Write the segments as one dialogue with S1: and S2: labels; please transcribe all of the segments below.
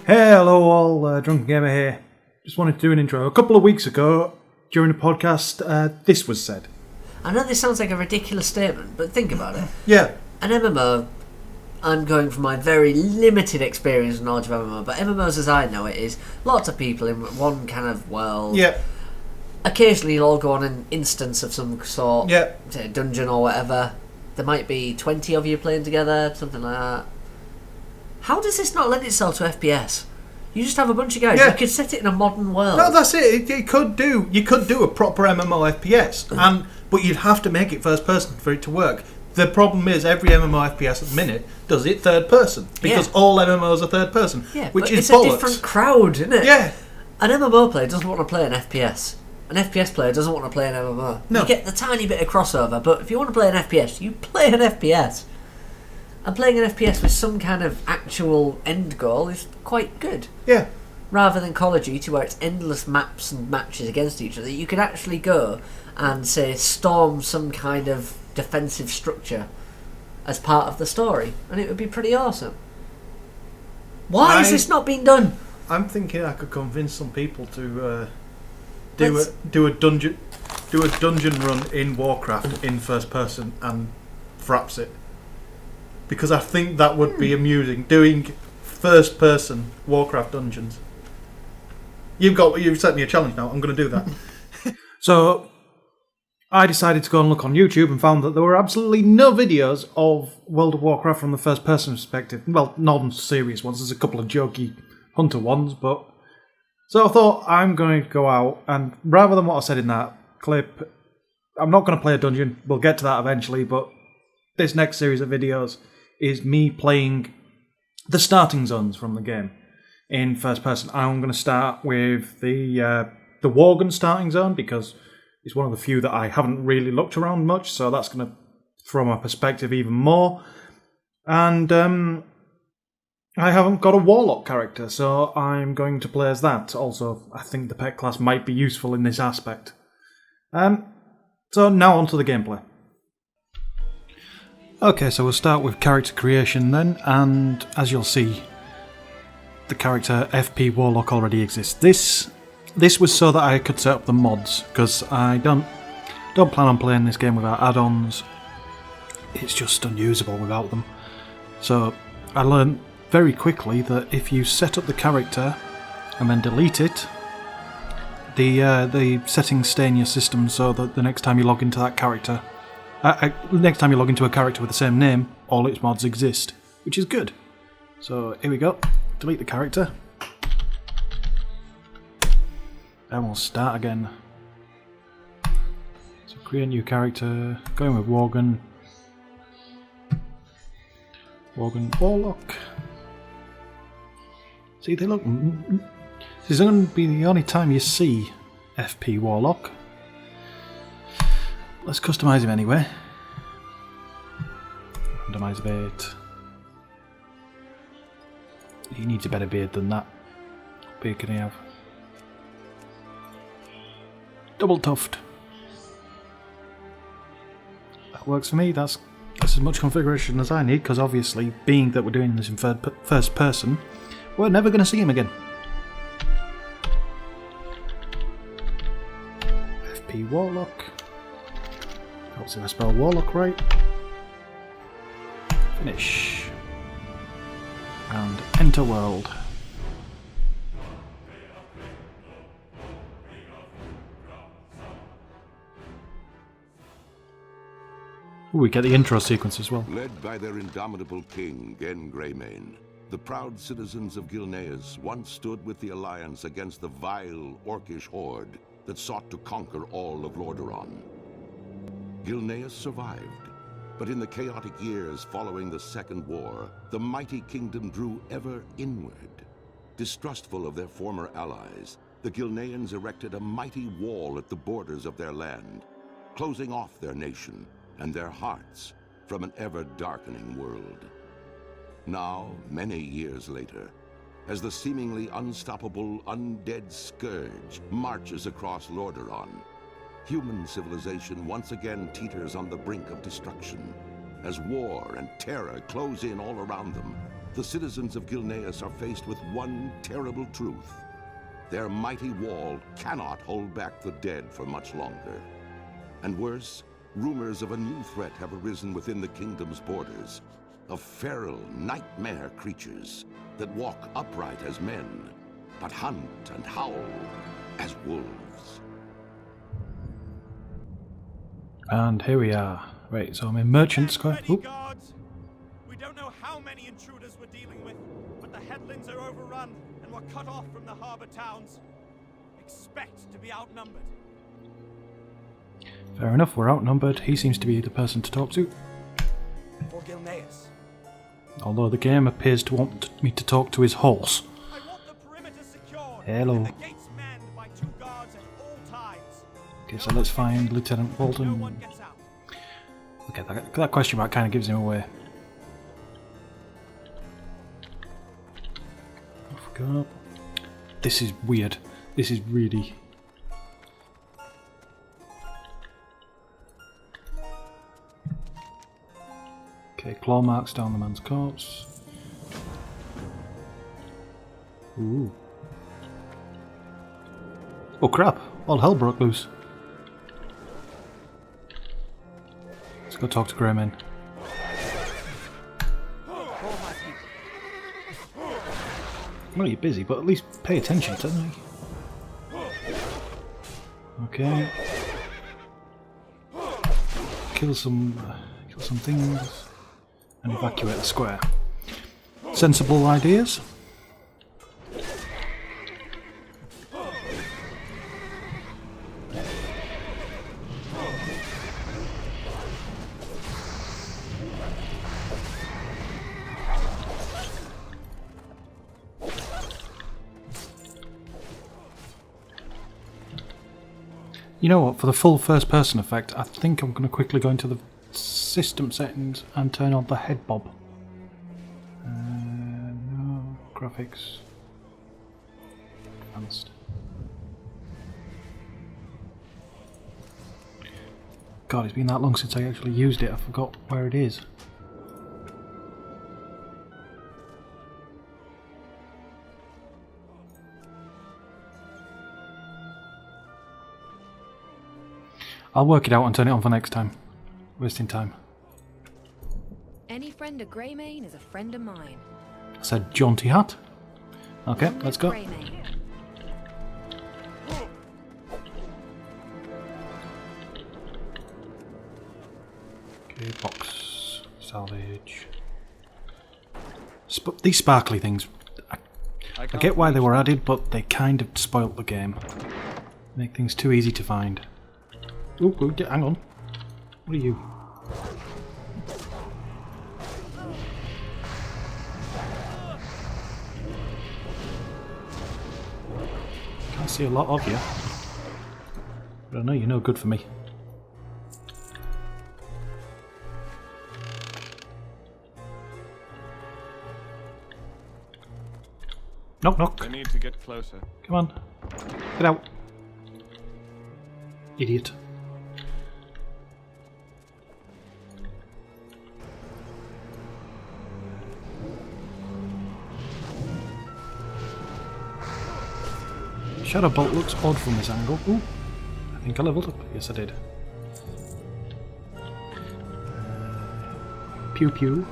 S1: Hey, hello all, DrunkenGamer here. Just wanted to do an intro. A couple of weeks ago, during a podcast, this was said.
S2: I know this sounds like a ridiculous statement, but think about it.
S1: Yeah.
S2: An MMO, I'm going from my very limited experience and knowledge of MMO, but MMOs as I know it is lots of people in one kind of world.
S1: Yeah.
S2: Occasionally you'll all go on an instance of some sort,
S1: Yeah.
S2: say a dungeon or whatever. There might be 20 of you playing together, something like that. How does this not lend itself to FPS? You just have a bunch of guys.
S1: Yeah.
S2: You could set it in a modern world.
S1: No, that's it. You could do a proper MMO FPS, but you'd have to make it first person for it to work. The problem is every MMO FPS at the minute does it third person because all MMOs are third person, which is
S2: it's
S1: bollocks.
S2: a different crowd, isn't it?
S1: Yeah.
S2: An MMO player doesn't want to play an FPS. An FPS player doesn't want to play an MMO.
S1: No.
S2: You get the tiny bit of crossover, but if you want to play an FPS, you play an FPS. And playing an FPS with some kind of actual end goal is quite good.
S1: Yeah.
S2: Rather than Call of Duty, where it's endless maps and matches against each other, you could actually go and, say, storm some kind of defensive structure as part of the story, and it would be pretty awesome. Why is this not being done?
S1: I'm thinking I could convince some people to do a dungeon run in Warcraft in first person and fraps it. Because I think that would be amusing, doing first-person Warcraft dungeons. You've set me a challenge now. I'm going to do that. So I decided to go and look on YouTube and found that there were absolutely no videos of World of Warcraft from the first-person perspective. Well, non-serious ones. There's a couple of jokey hunter ones, but so I thought I'm going to go out and rather than what I said in that clip, I'm not going to play a dungeon. We'll get to that eventually, but this next series of videos is me playing the starting zones from the game in first person. I'm going to start with the Worgen starting zone because it's one of the few that I haven't really looked around much, so that's going to throw my perspective even more. And I haven't got a Warlock character, so I'm going to play as that. Also, I think the pet class might be useful in this aspect. So now on to the gameplay. Okay, so we'll start with character creation then, and as you'll see, the character FP Warlock already exists. This was so that I could set up the mods, because I don't plan on playing this game without add-ons. It's just unusable without them. So I learned very quickly that if you set up the character and then delete it, the settings stay in your system so that the next time you log into that character, next time you log into a character with the same name, all its mods exist, which is good. So here we go. Delete the character. And we'll start again. So create a new character. Going with Worgen. Worgen Warlock. See, they look. This is going to be the only time you see FP Warlock. Let's customize him anyway. Randomize beard. He needs a better beard than that. What beard can he have? Double tuft. That works for me. That's as much configuration as I need, because obviously, being that we're doing this in first person, we're never going to see him again. FP Warlock. Helps if I spell Warlock right. Finish. And enter world. Ooh, we get the intro sequence as well.
S3: Led by their indomitable king, Gen Greymane, the proud citizens of Gilneas once stood with the Alliance against the vile, orcish horde that sought to conquer all of Lordaeron. Gilneas survived, but in the chaotic years following the Second War, the mighty kingdom drew ever inward. Distrustful of their former allies, the Gilneans erected a mighty wall at the borders of their land, closing off their nation and their hearts from an ever-darkening world. Now, many years later, as the seemingly unstoppable undead scourge marches across Lordaeron, human civilization once again teeters on the brink of destruction, as war and terror close in all around them, the citizens of Gilneas are faced with one terrible truth. Their mighty wall cannot hold back the dead for much longer. And worse, rumors of a new threat have arisen within the kingdom's borders, of feral nightmare creatures that walk upright as men, but hunt and howl as wolves.
S4: And here we are. Right, so I'm in Merchant Square. Oop.
S5: Guards. We don't know how many intruders we're dealing with, but the headlands are overrun and we're cut off from the harbor towns. Expect to be outnumbered.
S4: Fair enough, we're outnumbered. He seems to be the person to talk to.
S5: For Gilneas.
S4: Although the game appears to want me to talk to his horse.
S5: I want the perimeter secured.
S4: Hello.
S5: And the gates manned by 2 guards at all times.
S4: Okay, so let's find Lieutenant
S5: No
S4: Walton.
S5: one gets out.
S4: Okay, that question mark kind of gives him away. Off we go. This is weird. This is really... Okay, claw marks down the man's corpse. Ooh. Oh crap! All hell broke loose. Let's go talk to Greyman. I know you're busy, but at least pay attention, don't you? Okay. Kill some things and evacuate the square. Sensible ideas. You know what, for the full first person effect, I think I'm going to quickly go into the system settings and turn on the head bob. No, graphics. Advanced. God, it's been that long since I actually used it, I forgot where it is. I'll work it out and turn it on for next time. Wasting time.
S6: Any friend of Greymane is a friend of mine.
S4: I said jaunty hat. Okay, let's go.
S6: Greymane.
S4: Okay, box. Salvage. These sparkly things. I get why they were added, but they kind of spoilt the game. Make things too easy to find. Ooh, hang on. What are you? Can't see a lot of you. But I know you're no good for me. Knock, knock.
S5: I need to get closer.
S4: Come on. Get out. Idiot. Shadow Bolt looks odd from this angle. Ooh, I think I leveled up. Yes, I did. Pew pew.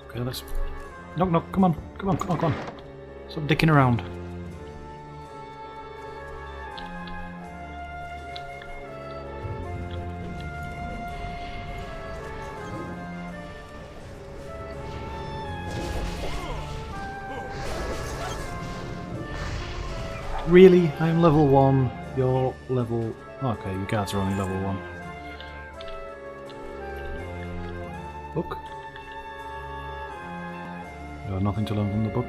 S4: Okay, let's... Knock, knock, come on. Come on, come on, come on. Stop dicking around. Really? I'm level 1, you're level... Okay, you guards are only level 1. Book? No, nothing to learn from the book.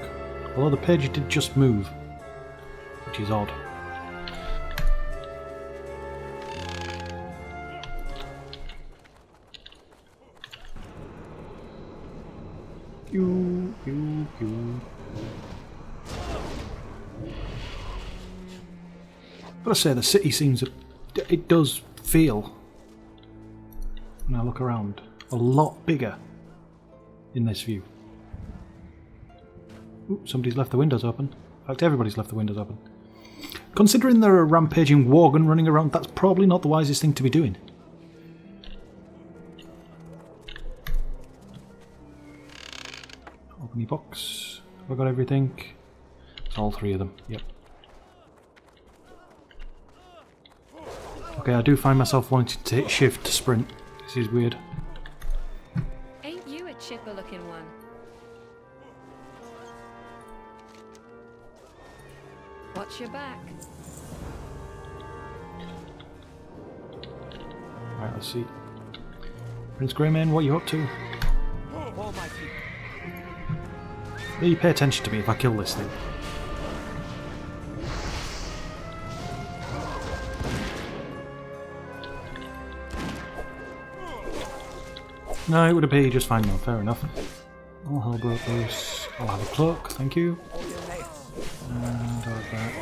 S4: Although the page did just move, which is odd. Pew, pew, pew. gotta say, the city seems... It does feel, when I look around, a lot bigger in this view. Ooh, somebody's left the windows open. In fact, everybody's left the windows open. Considering there are a rampaging Worgen running around, that's probably not the wisest thing to be doing. Open the box. Have I got everything? It's all three of them, yep. Okay, I do find myself wanting to hit shift to sprint. This is weird.
S6: Ain't you a chipper looking one? Watch your back.
S4: Right, let's see. Prince Greymane, what are you up to? Will you pay attention to me if I kill this thing? No, it would appear just fine though, fair enough. All hell broke loose. I'll have a cloak, thank you. And all of that.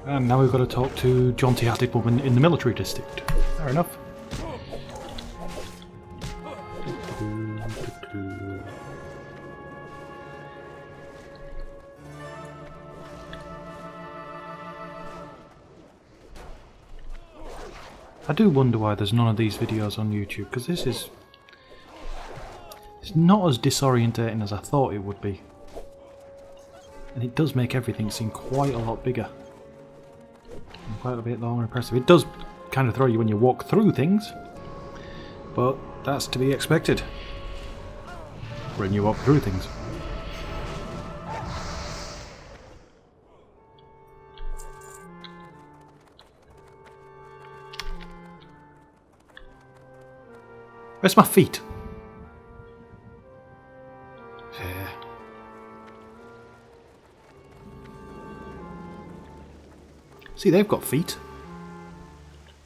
S4: And now we've got to talk to jaunty-hatted woman in the military district. Fair enough. I do wonder why there's none of these videos on YouTube, because this is... It's not as disorientating as I thought it would be. And it does make everything seem quite a lot bigger. And quite a bit more impressive. It does kind of throw you when you walk through things, but that's to be expected when you walk through things. Where's my feet? Yeah. See, they've got feet.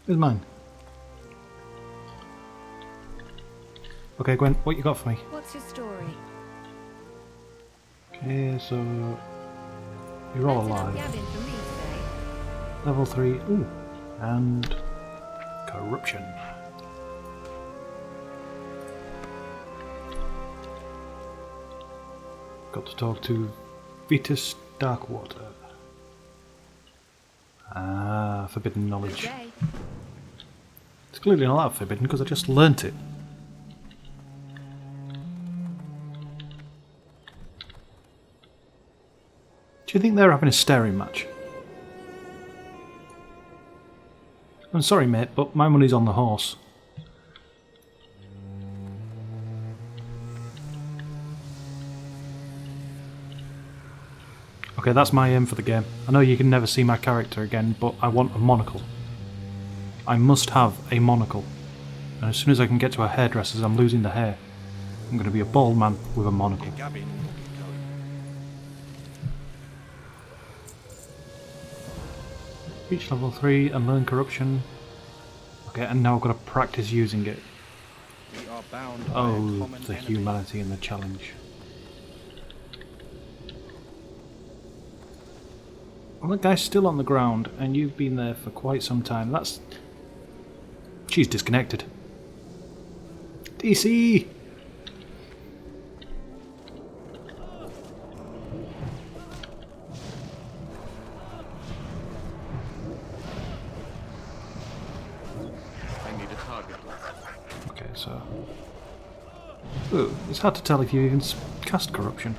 S4: Where's mine? Okay, Gwen, what you got for me?
S6: What's your story?
S4: Okay, so you're all alive.
S6: Gabbing for me today.
S4: Level 3. Ooh. And corruption. Got to talk to Vitus Darkwater. Ah, forbidden knowledge. It's clearly not that forbidden because I just learnt it. Do you think they're having a staring match? I'm sorry, mate, but my money's on the horse. Okay, that's my aim for the game. I know you can never see my character again, but I want a monocle. I must have a monocle. And as soon as I can get to a hairdresser's, I'm losing the hair. I'm going to be a bald man with a monocle. Reach level 3 and learn corruption. Okay, and now I've got to practice using it. Oh, the humanity and the challenge. Well, that guy's still on the ground, and you've been there for quite some time. That's... She's disconnected. DC!
S5: I need a target.
S4: Okay, so... Ooh, it's hard to tell if you even cast corruption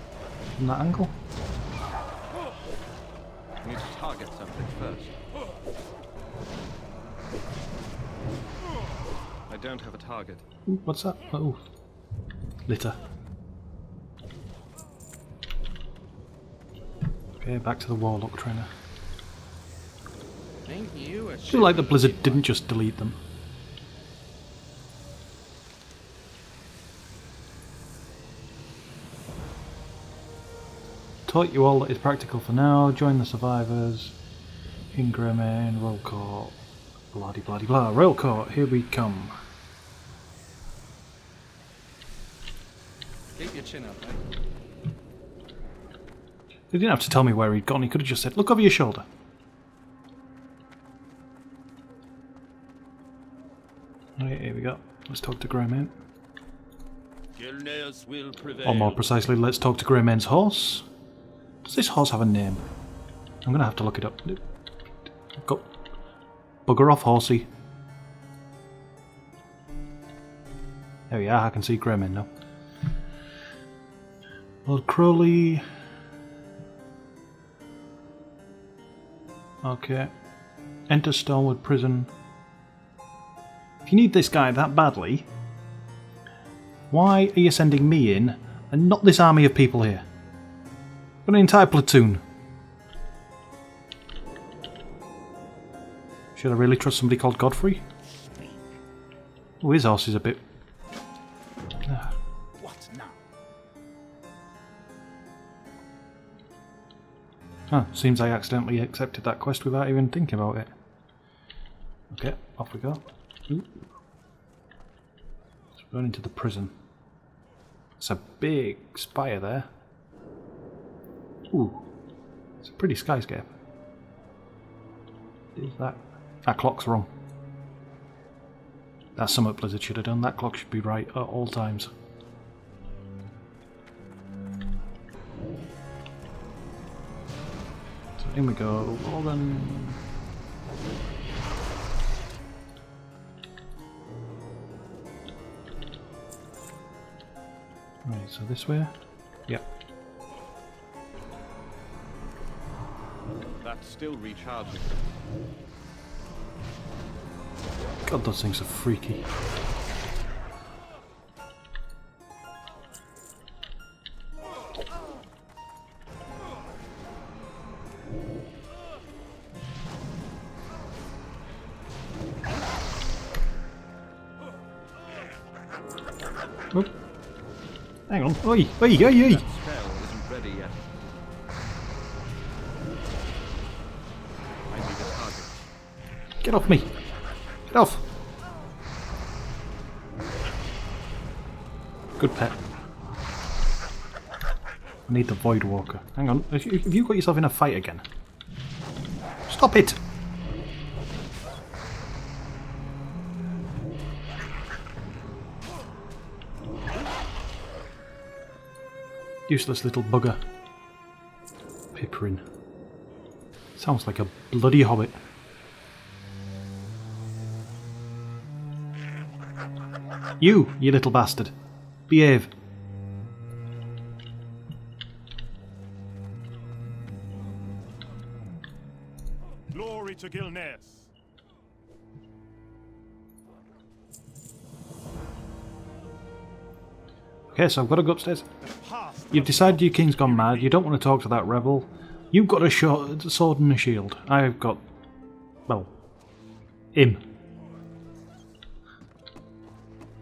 S4: from that angle.
S5: I need to target something first. I don't have a target.
S4: Ooh, what's that? Oh, litter. Okay, back to the Warlock trainer.
S5: Ain't you a
S4: I feel like the Blizzard didn't just delete them. Taught you all that is practical for now. Join the survivors. In Greymane, roll court. Blah de blah de blah. Roll court, here we come.
S5: Keep your chin up, eh?
S4: They didn't have to tell me where he'd gone, he could have just said, look over your shoulder. Right, here we go. Let's talk to Greyman.
S5: Gilneas will prevail.
S4: Or more precisely, let's talk to Greyman's horse. Does this horse have a name? I'm gonna have to look it up. Go. Bugger off, horsey. There we are, I can see Greyman now. Lord Crowley. Okay. Enter Stormwood Prison. If you need this guy that badly, why are you sending me in and not this army of people here? Got an entire platoon. Should I really trust somebody called Godfrey? Oh, his horse is a bit...
S5: What now?
S4: Huh, seems I accidentally accepted that quest without even thinking about it. Okay, off we go. Ooh. Let's run into the prison. It's a big spire there. Ooh, it's a pretty skyscape. Is that? That clock's wrong. That's something Blizzard should have done. That clock should be right at all times. So in we go. Worgen. Right, so this way? Yep.
S5: That's still recharging.
S4: God, those things are freaky. Oh. Hang on. Oi, oi, oi, oi!
S5: That spell isn't ready yet. I need a target.
S4: Get off me! Get off! Good pet. I need the Void Walker. Hang on, have you got yourself in a fight again? Stop it! Useless little bugger. Pippin. Sounds like a bloody hobbit. You little bastard. Behave.
S5: Glory to Gilneas.
S4: Okay, so I've got to go upstairs. You've decided your king's gone mad. You don't want to talk to that rebel. You've got a sword and a shield. I've got... well... him.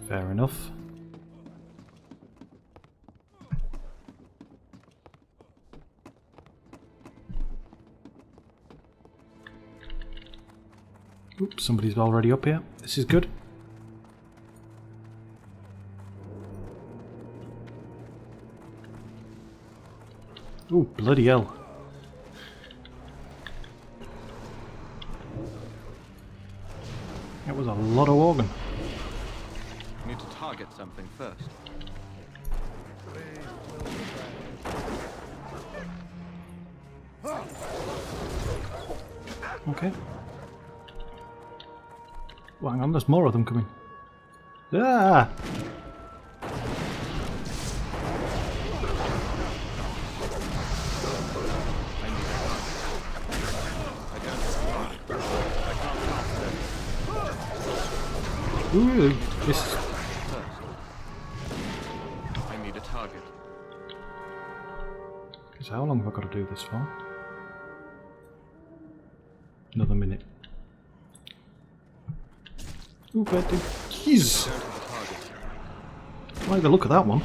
S4: Fair enough. Oops, somebody's already up here. This is good. Oh, bloody hell. That was a lot of organ.
S5: Need to target something first.
S4: Okay. Well, hang on, there's more of them coming. Ah! Ooh, this...
S5: I need a target.
S4: So how long have I got to do this for? Another minute. Ooh, Paddy. Jeez! I like the look of that one.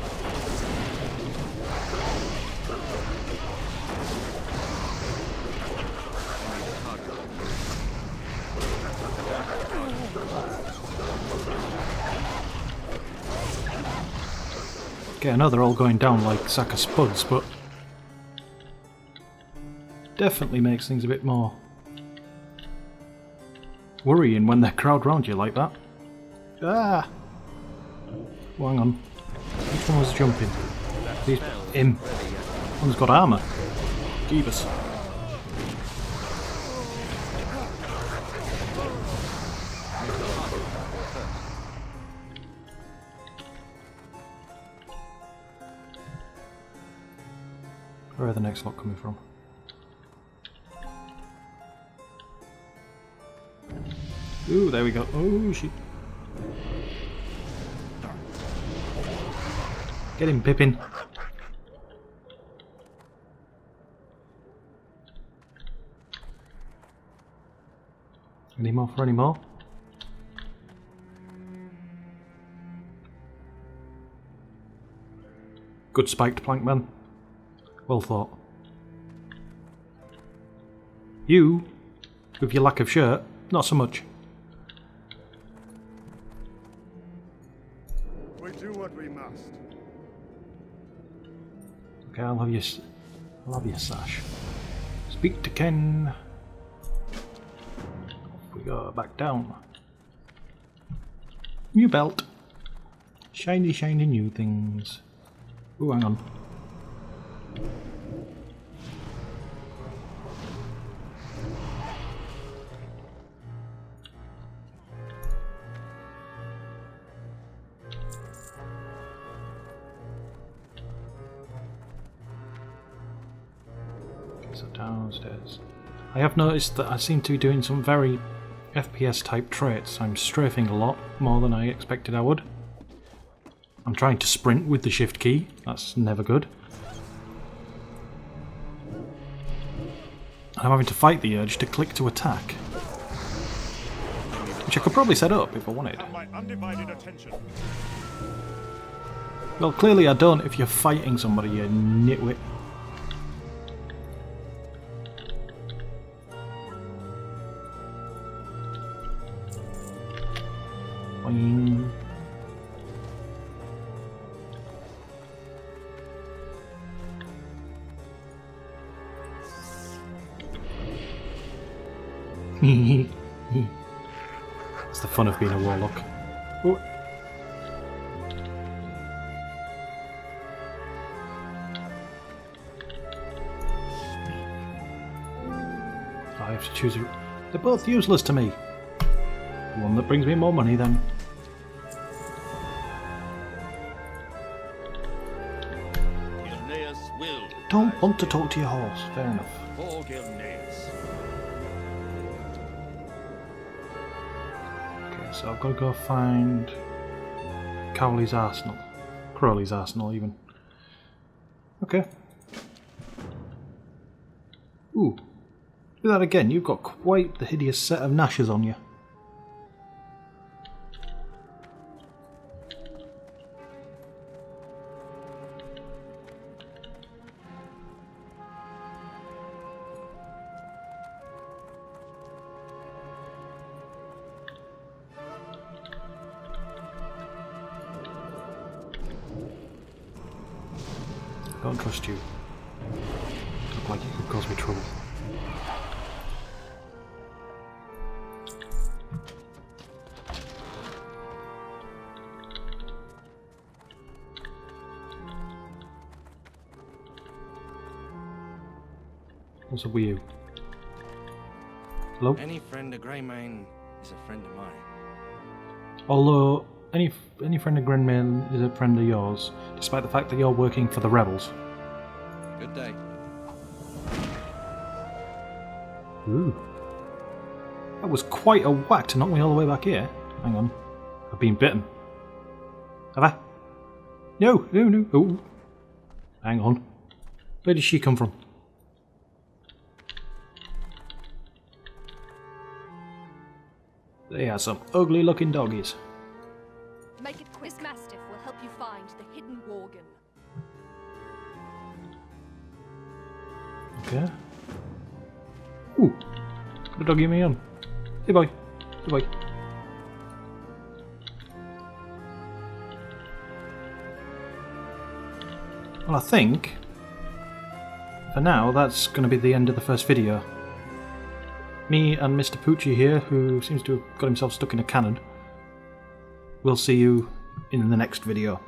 S4: Okay, I know they're all going down like a sack of spuds, but definitely makes things a bit more worrying when they're crowd round you like that. Ah! Oh, hang on. Which one was jumping? These, him. One's got armour. Jeebus. Where are the next lot coming from? Ooh, there we go. Oh, shit. Get him, Pippin. Any more for any more? Good spiked plank, man. Well thought. You, with your lack of shirt, not so much.
S5: We do what we must.
S4: Okay, I'll have your sash. Speak to Ken. Off we go, back down. New belt. Shiny, shiny new things. Ooh, hang on. So downstairs. I have noticed that I seem to be doing some very FPS type traits. I'm strafing a lot more than I expected I would. I'm trying to sprint with the shift key. That's never good. I'm having to fight the urge to click to attack. Which I could probably set up if I wanted.
S5: Have my undivided attention.
S4: Well, clearly I don't if you're fighting somebody, you nitwit. Boing. It's the fun of being a warlock. Oh. I have to choose a... They're both useless to me. The one that brings me more money then. Don't want to talk to your horse. Fair enough. Okay, so I've got to go find Cowley's arsenal. Crowley's arsenal, even. Okay. Ooh. Do that again. You've got quite the hideous set of gnashes on you. I don't trust you. Look like you could cause me trouble. What's up with you? Hello?
S7: Any friend of Greymane is a friend of mine.
S4: Although, any friend of Greymane is a friend of yours, despite the fact that you're working for the rebels.
S7: Good day.
S4: Ooh. That was quite a whack to knock me all the way back here. Hang on. I've been bitten. Have I? No, no, no. Oh. Hang on. Where did she come from? They are some ugly looking doggies.
S6: Make it quick. This mastiff will help you find the hidden Worgen.
S4: Okay. Ooh. Got a doggy me on. Hey boy. Hey boy. Well, I think for now that's going to be the end of the first video. Me and Mr. Poochie here, who seems to have got himself stuck in a cannon. we'll see you in the next video.